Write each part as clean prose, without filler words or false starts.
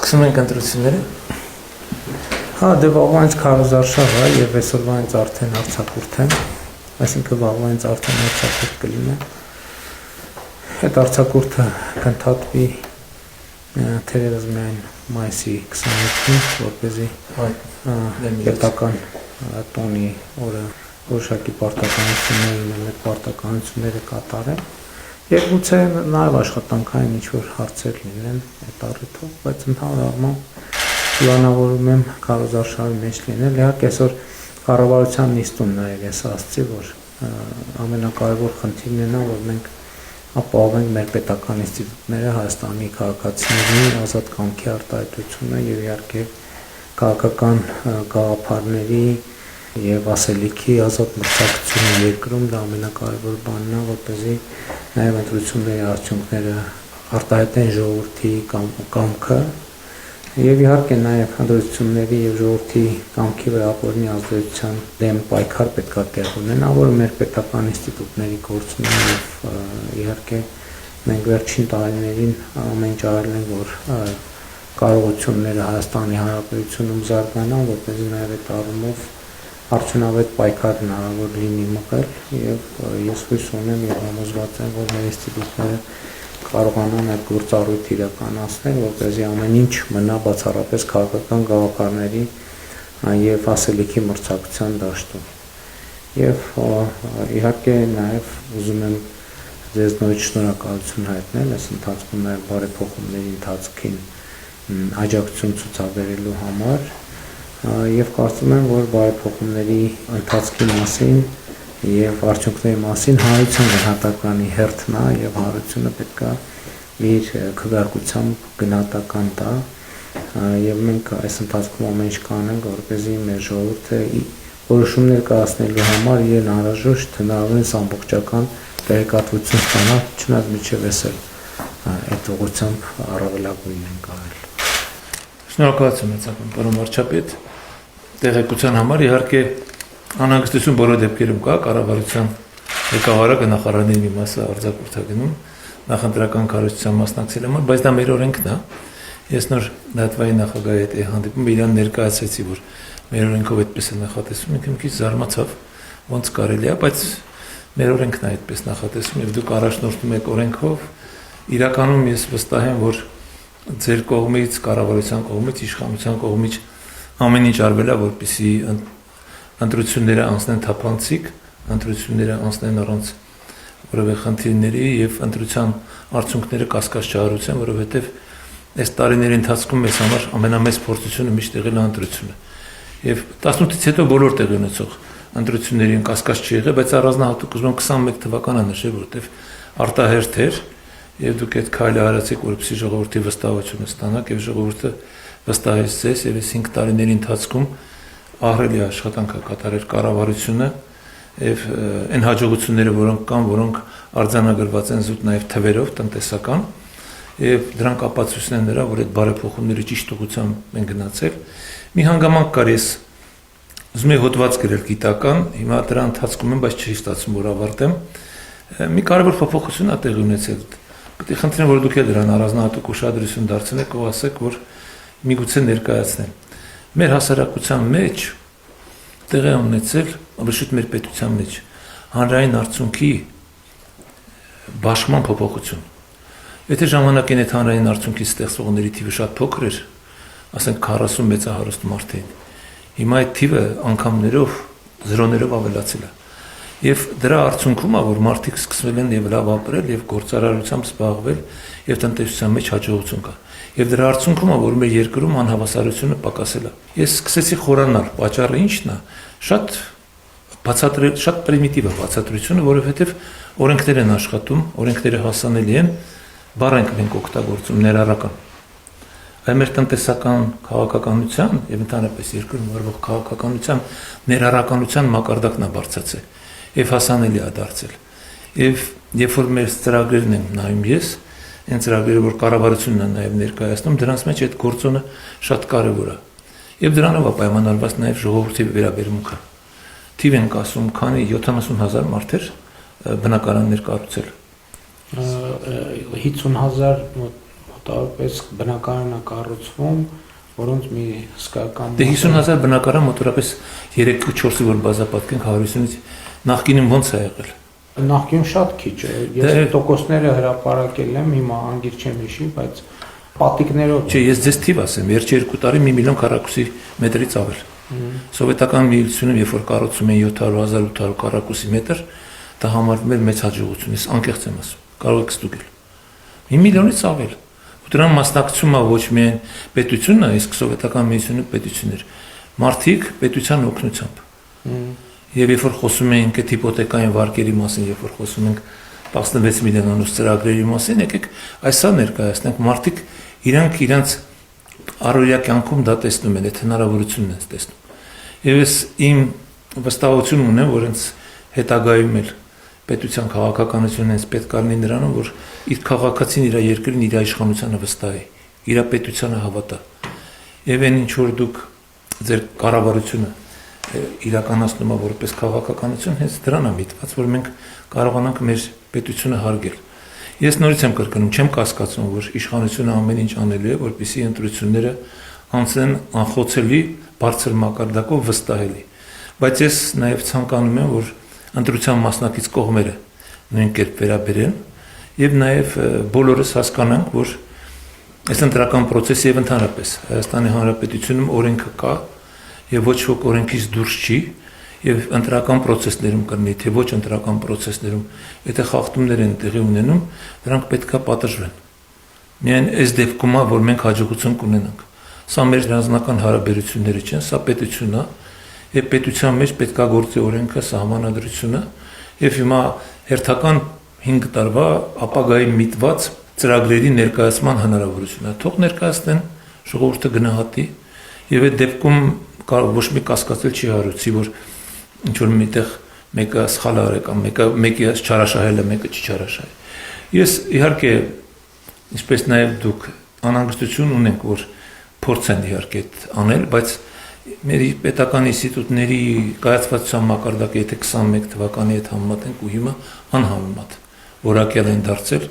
Սկսում ենք ընտրությունները։ Հա, դե վաղվա ինձ քարոզարշավ է եւ այսօրվա ինձ արդեն արձակուրդ եմ, այսինքն վաղվա ինձ արդեն արձակուրդ կլինի։ Այդ արձակուրդը կընդհատվի թերևս միայն մայիսի 27-ին, որպեսզի պետական տոնի օրը որոշակի պարտականություններ ունեն, այդ պարտականությունները կատարեն։ Եվ գուցե նաև աշխատանքային ինչ-որ հարցեր լինեն այդ առիթով, բայց ընդհանուր առմամբ պլանավորում եմ քարոզարշավի մեջ լինել։ Իհարկե այսօր կառավարության նիստում նաև ես ասացի, որ ամենակարևոր խնդիրն է նա, որ մենք ապահովենք մեր պետական ինստիտուտները, Հայաստանի քաղաքացիների ազատ կամքի արտահայտությունը եւ իհարկե քաղաքական գաղափարների եւ ասելիքի ազատ մրցակցությունը երկրում դա ամենակարևոր բանն է, որպեսզի նաև ընտրությունների արդյունքները արտահայտեն ժողովրդի կամքը եւ իհարկե նաև ընտրությունների եւ ժողովրդի կամքի վրա ապօրինի ազդեցության դեմ պայքար պետք է տեղ ունենա, որը մեր պետական ինստիտուտների գործն է եւ իհարկե մենք վերջին տարիներին ամեն ինչ արել ենք, որ կարողությունները Հայաստանի Հանրապետությունում զարգանան, որպեսզի նաև այդ առումով արդյունավետ պայքար հնարավոր լինի մղել եւ ես հույս ունեմ եւ համոզված եմ, որ մեր ինստիտուտները կարողանան այդ գործառույթը իրականացնել, որպեսզի ամեն ինչ մնա բացառապես քաղաքական գաղափարների եւ ասելիքի մրցակցության դաշտում։ Եվ իհարկե նաեւ ուզում եմ ձեզ նորից շնորհակալություն հայտնել այս ընթացքում նաեւ բարեփոխումների ընթացքին աջակցություն ցուցաբերելու համար եւ կարծում եմ, որ բարեփոխումների ընթացքի մասին եւ արդյունքների մասին հանրության գնահատականի հերթն է եւ հանրությունը պետք է իր քվեարկությամբ գնահատական տա եւ մենք այս ընթացքում ամեն ինչ կանենք, որպեսզի մեր ժողովուրդը որոշումներ կայացնելու համար իրեն անհրաժեշտ հնարավորինս ամբողջական տեղեկատվություն ստանա, չնայած միջև էսել այդ ուղղությամբ առավելագույն ենք արել։ Շնորհակալություն մեծական, պարոն վարչապետ, տեղեկության համար իհարկե անհանգստություն բոլոր դեպքերում կա, կառավարության ղեկավարը գնահարարների մի մասը արձակուրդագնում նախընտրական քարոզչության մասնակցելու համար, բայց դա մեր օրենքն է։ Ես նոր դատվայի նախագահի հետ հանդիպում իրան ներկայացրեցի, որ մեր օրենքով այդպես է նախատեսվում, ինքը մի քիչ զարմացավ, ոնց կարելի է, բայց մեր օրենքն է այդպես նախատեսվում եւ դուք առաջնորդում եք օրենքով, իրականում ես վստահ եմ, որ ձեր կողմից, կառավարության կողմից, իշխանության կողմից ամեն ինչ արվել է, որպեսզի ընտրությունները անցնեն թափանցիկ, ընտրությունները անցնեն առանց որևէ խնդիրների եւ ընտրության արդյունքները կասկած չարարության, որովհետեւ այս տարիների ընթացքում մեզ համար ամենամեծ փորձությունը միշտ եղել է ընտրությունը։ Եվ 18-ից հետո բոլոր տեղի ունեցող ընտրություններին կասկած չի եղել, բայց առանձնահատուկ ուզում եմ 21 թվականը նշել, որովհետեւ արտահերթ էր եւ դուք այդ քայլը արեցիք, որպեսզի ժողովրդի վստահությունը ստանաք եւ ժողովուրդը վստահեց ձեզ եւ այս 5 տարիների ընթացքում ահռելի աշխատանք է կատարել կառավարությունը եւ այն հաջողությունները, որոնք կան, որոնք արձանագրված են զուտ նաեւ թվերով տնտեսական եւ դրանք ապացույցն են նրա, որ այդ բարեփոխումների ճիշտ ուղղությամբ են գնացել։ Մի հանգամանք կար, ես ուզում եի հոդված գրել գիտական, հիմա դրա ընթացքում եմ, բայց չի ստացվում, որ ավարտեմ։ Մի կարևոր փոփոխություն է տեղի ունեցել։ Պետք է խնդրեմ, որ դուք դրան առանձնահատուկ ուշադրություն դարձնեք ու ասեք, որ միգուցե ներկայացնեն։ Մեր հասարակության մեջ տեղի ունեցել, շուտ մեր պետության մեջ հանրային արդյունքի բաշխման փոփոխություն։ Եթե ժամանակին այդ հանրային արդյունքի ստեղծողների թիվը շատ փոքր էր, ասենք 40 մեծահարուստ մարդին, հիմա այդ թիվը անգամներով, զրոներով ավելացել է։ Եվ դրա արդյունքում է, որ մարդիկ սկսվել են եւ լավ ապրել եւ գործարարությամբ զբաղվել եւ տնտեսության մեջ հաջողություն կա։ Եվ դրա արդյունքում է, որ մեր երկրում անհավասարությունը պակասել է։ Ես սկսեցի խորանալ, պատճառը ի՞նչն է։ Շատ պրիմիտիվ է բացատրությունը, որովհետեւ օրենքներ են աշխատում, օրենքները հասանելի են, բառ ենք օգտագործում ներառական։ Այլ մեր տնտեսական քաղաքականության եւ ընդհանրապես երկրում վարվող քաղաքականության ներառականության մակարդակն է բարձրացել եւ հասանելի է դարձել։ Եվ երբ որ մեր ծրագրերն են նայում ես, այն ծրագրերը, որ կառավարությունն է նաեւ ներկայացնում, դրանց մեջ այդ գործոնը շատ կարեւոր է։ Եվ դրանով է պայմանավորված նաեւ ժողովրդի վերաբերմունքը։ Թիվ ենք ասում, քանի 70,000 մարդեր բնակարաններ կառուցել։ 50,000 մոտավորապես բնակարան է կառուցվում, որոնց մի հսկայական Դե 50,000 բնակարան մոտավորապես 3-4-ի որ բազապատկենք 150-ից նախկինում ոնց է եղել։ Նախկինում շատ քիչ է։ Ես տոկոսները հրապարակել եմ, հիմա անգիր չեմ հիշի, բայց պատիկներով։ Չէ, ես ձեզ թիվ ասեմ, վերջի 2 տարի 1 միլիոն քառակուսի մետրից ավել։ Սովետական միությունում երբ որ կառուցում են 700-1800 քառակուսի մետր, դա համարվում էր մեծ հաջողություն, ես անկեղծ եմ ասում, կարող եք ստուգել։ 1 միլիոնից ավել։ Ու դրան մասնակցում է ոչ միայն պետությունը, իսկ սովետական միությունը պետությունն էր։ Մարդիկ պետության օգնությամբ։ Եվ երբ որ խոսում ենք այդ հիպոթեկային վարկերի մասին, երբ որ խոսում ենք 16 միլիոնանոց ծրագրերի մասին, եկեք այսա ներկայացնենք, մարդիկ իրանք առօրյա կյանքում դա տեսնում են, այդ հնարավորությունն են տեսնում։ Եվ ես իմ վստահություն ունեմ, որ հենց հետագայում էլ պետության քաղաքականությունն հենց պետք է լինի նրանում, որ իր քաղաքացին իր երկրին, իր իշխանությանը վստահի, իր պետությանը հավատա։ Եվ այն ինչ որ դուք ձեր կառավարությունը իրականացնում է որպես քաղաքականություն, հենց դրան է միտված, որ մենք կարողանանք մեր պետությունը հարգել։ Ես նորից եմ կրկնում, չեմ կասկածում, որ իշխանությունը ամեն ինչ անելու է, որպեսզի ընտրությունները անցնեն անխոցելի, բարձր մակարդակով վստահելի։ Բայց ես նաև ցանկանում եմ, որ ընտրության մասնակից կողմերը նույն կերպ վերաբերեն եւ նաև բոլորս հասկանանք, որ այս ընտրական process-ը եւ ընդհանրապես Հայաստանի Հանրապետությունում օրենքը կա եւ ոչ ոք օրենքից դուրս չի եւ ընտրական process-ներում կլինի, թե ոչ ընտրական process-ներում, եթե խախտումներ են տեղի ունենում, դրանք պետքա պատժվեն։ Միայն այս դեպքում, որ մենք հաջողություն կունենանք։ Սա մեր անձնական հարաբերությունները չեն, սա պետությունն է, եւ պետության մեջ պետքա գործի օրենքը, սահմանադրությունը, եւ հիմա հերթական 5 տարվա ապագայի միտված ծրագրերի ներկայացման հնարավորություն է։ Թող ներկայացնեն, ժողովուրդը գնահատի, եւ այդ դեպքում ոչ մի կասկածել չի հարուցի, որ ինչ որ միտեղ մեկը սխալ արել կամ մեկը չարաշահել է, մեկը չչարաշահել։ Ես իհարկե, ինչպես նաև դուք անհանգստություն ունենք, որ փորձեն իհարկե անել, բայց մեր պետական ինստիտուտների կայացվածության մակարդակը, եթե 21 թվականի հետ համեմատենք ու հիմա անհամեմատ որակյալ են դարձել,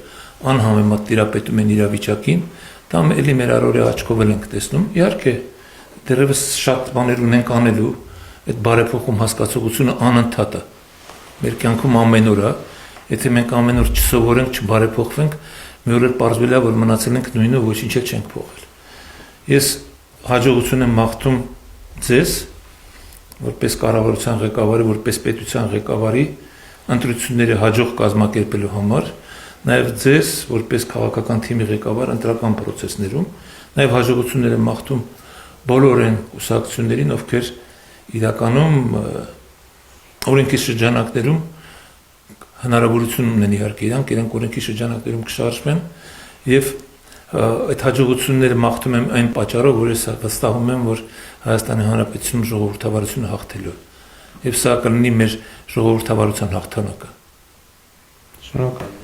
անհամեմատ տիրապետում են իրավիճակին, դա էլի մեր առօրյա աչքով ենք տեսնում։ Իհարկե, դեռևս շատ բաներ ունենք անելու, այդ բարեփոխում հասկացողությունը անընդհատ է։ Մեր կյանքում ամեն օր է, եթե մենք ամեն օր չսովորենք, չբարեփոխվենք, մի օր էլ պարզվել է, որ մնացել ենք նույնը, ոչինչ չենք փոխել։ Ես հաջողություն եմ մաղթում ձեզ, որպես կառավարության ղեկավարի, որպես պետության ղեկավարի, ընտրությունները հաջող կազմակերպելու համար, նաև ձեզ, որպես քաղաքական թիմի ղեկավար ընտրական process-ներում, նաև հաջողություններ եմ մաղթում բոլոր այն կուսակցություններին, ովքեր իրականում օրենքի շրջանակներում հնարավորություն ունեն իհարկե իրանք օրենքի շրջանակներում կշարժվեն եւ այդ հաջողությունները մաղթում եմ այն պատճառով, որ ես վստահում եմ, որ Հայաստանի Հանրապետությունում ժողովրդավարությունը հաղթելու է եւ սա կլինի մեր ժողովրդավարության հաղթանակը։ Շնորհակալ եմ։